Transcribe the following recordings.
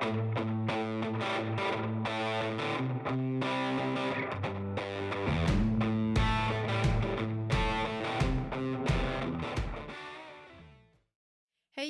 Hey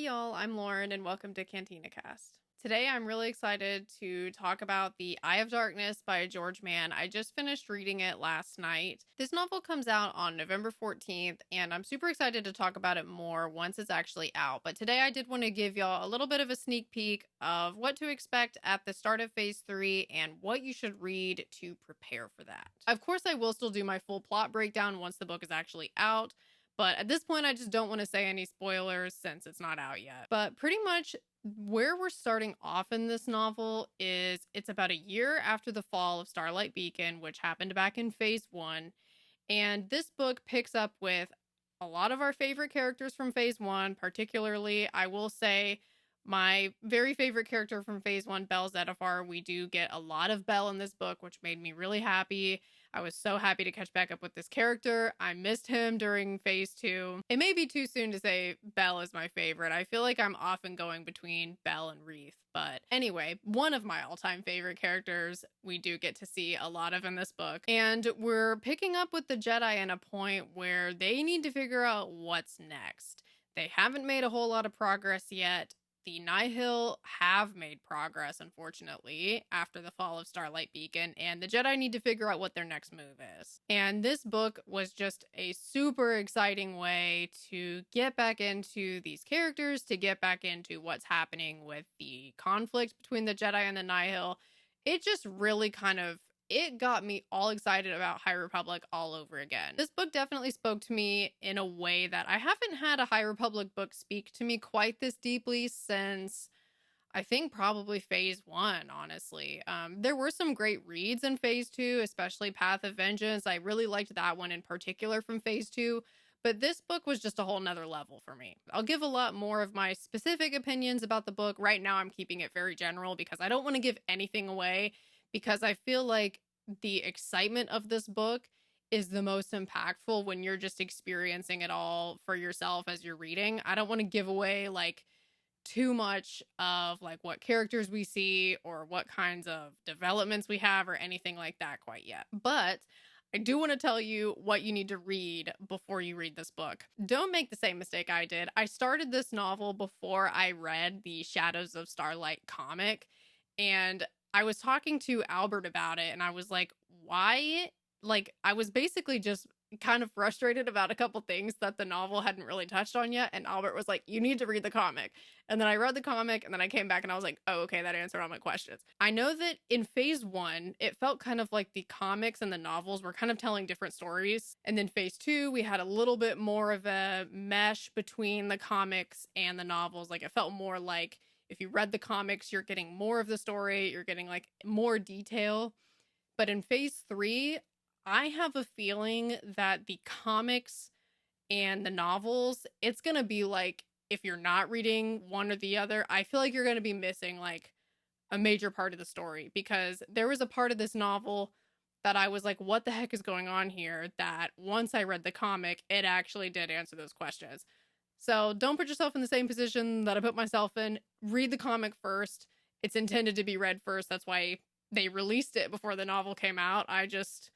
y'all, I'm Lauren and welcome to Cantina Cast. Today I'm really excited to talk about The Eye of Darkness by George Mann. I just finished reading it last night. This novel comes out on November 14th and I'm super excited to talk about it more once it's actually out. But today I did want to give y'all a little bit of a sneak peek of what to expect at the start of phase 3 and what you should read to prepare for that. Of course, I will still do my full plot breakdown once the book is actually out. But at this point, I just don't want to say any spoilers since it's not out yet. But pretty much where we're starting off in this novel is it's about a year after the fall of Starlight Beacon, which happened back in phase 1. And this book picks up with a lot of our favorite characters from phase 1, particularly, I will say, my very favorite character from phase 1, Belle Zettifar. We do get a lot of Belle in this book, which made me really happy. I was so happy to catch back up with this character. I missed him during phase 2. It may be too soon to say Belle is my favorite. I feel like I'm often going between Belle and Wreath. But anyway, one of my all-time favorite characters we do get to see a lot of in this book. And we're picking up with the Jedi in a point where they need to figure out what's next. They haven't made a whole lot of progress yet. The Nihil have made progress, unfortunately, after the fall of Starlight Beacon, and the Jedi need to figure out what their next move is. And this book was just a super exciting way to get back into these characters, to get back into what's happening with the conflict between the Jedi and the Nihil. It just really it got me all excited about High Republic all over again. This book definitely spoke to me in a way that I haven't had a High Republic book speak to me quite this deeply since I think probably phase 1, honestly. There were some great reads in phase 2, especially Path of Vengeance. I really liked that one in particular from phase 2. But this book was just a whole nother level for me. I'll give a lot more of my specific opinions about the book. Right now, I'm keeping it very general because I don't want to give anything away, because I feel like the excitement of this book is the most impactful when you're just experiencing it all for yourself as you're reading. I don't want to give away too much of what characters we see or what kinds of developments we have or anything like that quite yet. But I do want to tell you what you need to read before you read this book. Don't make the same mistake I did. I started this novel before I read the Shadows of Starlight comic, and I was talking to Albert about it, and I was like, why? I was basically just kind of frustrated about a couple things that the novel hadn't really touched on yet, and Albert was like, you need to read the comic. And then I read the comic, and then I came back and I was like, oh, okay, that answered all my questions. I know that in phase 1, it felt kind of like the comics and the novels were kind of telling different stories. And then phase 2, we had a little bit more of a mesh between the comics and the novels. It felt more like if you read the comics, you're getting more of the story, you're getting more detail. But in phase 3, I have a feeling that the comics and the novels, it's going to be if you're not reading one or the other, I feel like you're going to be missing a major part of the story, because there was a part of this novel that I was like, what the heck is going on here? That once I read the comic, it actually did answer those questions. So don't put yourself in the same position that I put myself in. Read the comic first. It's intended to be read first. That's why they released it before the novel came out. I just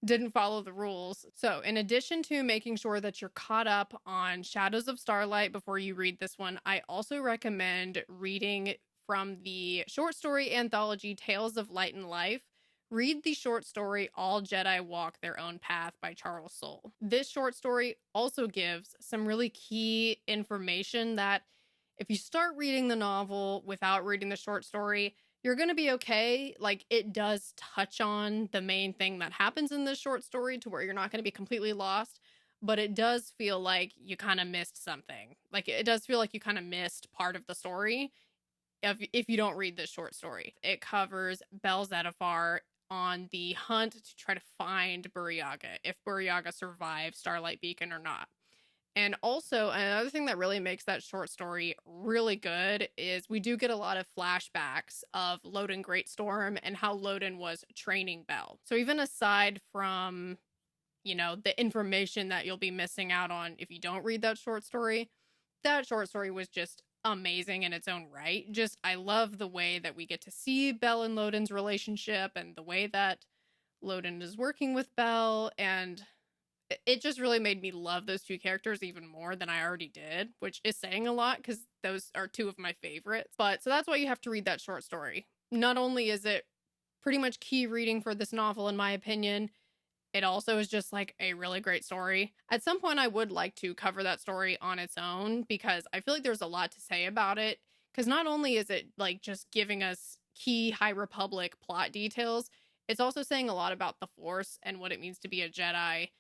didn't follow the rules. So in addition to making sure that you're caught up on Shadows of Starlight before you read this one, I also recommend reading from the short story anthology Tales of Light and Life. Read the short story All Jedi Walk Their Own Path by Charles Soule. This short story also gives some really key information that if you start reading the novel without reading the short story, you're going to be okay. It does touch on the main thing that happens in this short story to where you're not going to be completely lost, but it does feel like you kind of missed something. It does feel like you kind of missed part of the story if you don't read this short story. It covers Belle Zettifar on the hunt to try to find Burryaga, if Burryaga survived Starlight Beacon or not. And also, another thing that really makes that short story really good is we do get a lot of flashbacks of Loden Greatstorm and how Loden was training Belle. So even aside from, the information that you'll be missing out on if you don't read that short story was just amazing in its own right. Just, I love the way that we get to see Belle and Loden's relationship and the way that Loden is working with Belle, and it just really made me love those two characters even more than I already did, which is saying a lot because those are two of my favorites. But so that's why you have to read that short story. Not only is it pretty much key reading for this novel, in my opinion, it also is just like a really great story. At some point, I would like to cover that story on its own because I feel like there's a lot to say about it. Because not only is it like just giving us key High Republic plot details, it's also saying a lot about the Force and what it means to be a Jedi,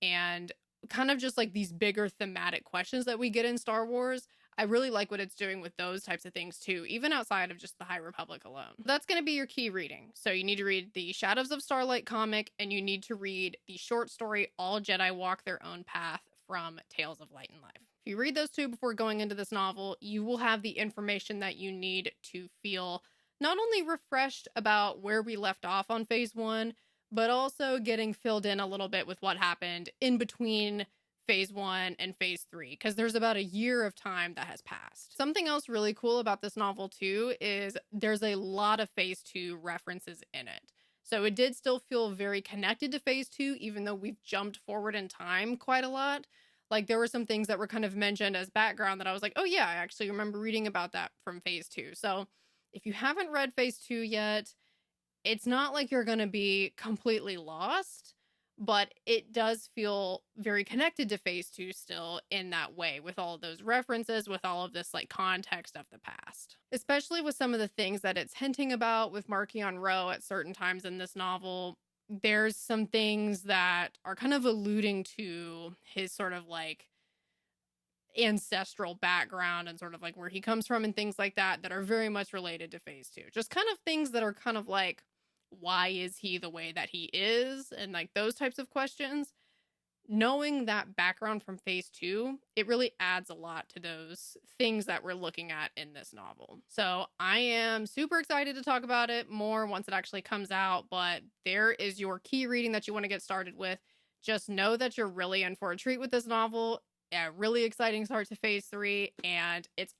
and kind of just like these bigger thematic questions that we get in Star Wars. I really like what it's doing with those types of things too, even outside of just the High Republic alone. That's going to be your key reading. So you need to read the Shadows of Starlight comic, and you need to read the short story All Jedi Walk Their Own Path from Tales of Light and Life. If you read those two before going into this novel, you will have the information that you need to feel not only refreshed about where we left off on Phase 1, but also getting filled in a little bit with what happened in between Phase 1 and Phase 3, because there's about a year of time that has passed. Something else really cool about this novel too is there's a lot of Phase 2 references in it. So it did still feel very connected to Phase 2, even though we've jumped forward in time quite a lot. Like, there were some things that were kind of mentioned as background that I was like, oh yeah, I actually remember reading about that from Phase 2. So if you haven't read Phase 2 yet, it's not like you're going to be completely lost, but it does feel very connected to Phase 2 still in that way, with all of those references, with all of this like context of the past. Especially with some of the things that it's hinting about with Marchion Ro at certain times in this novel. There's some things that are kind of alluding to his sort of like ancestral background and sort of like where he comes from and things like that are very much related to Phase 2. Just kind of things that are kind of like, why is he the way that he is? And like those types of questions. Knowing that background from Phase 2, it really adds a lot to those things that we're looking at in this novel. So I am super excited to talk about it more once it actually comes out, but there is your key reading that you want to get started with. Just know that you're really in for a treat with this novel. A really exciting start to Phase 3, and it's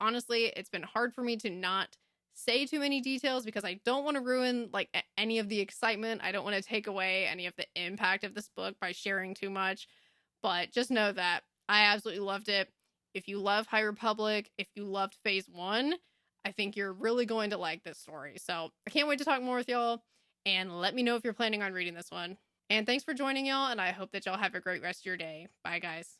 been hard for me to not say too many details because I don't want to ruin like any of the excitement. I don't want to take away any of the impact of this book by sharing too much, but just know that I absolutely loved it. If you love High Republic, if you loved Phase 1, I think you're really going to like this story. So I can't wait to talk more with y'all, and let me know if you're planning on reading this one. And thanks for joining y'all, and I hope that y'all have a great rest of your day. Bye guys.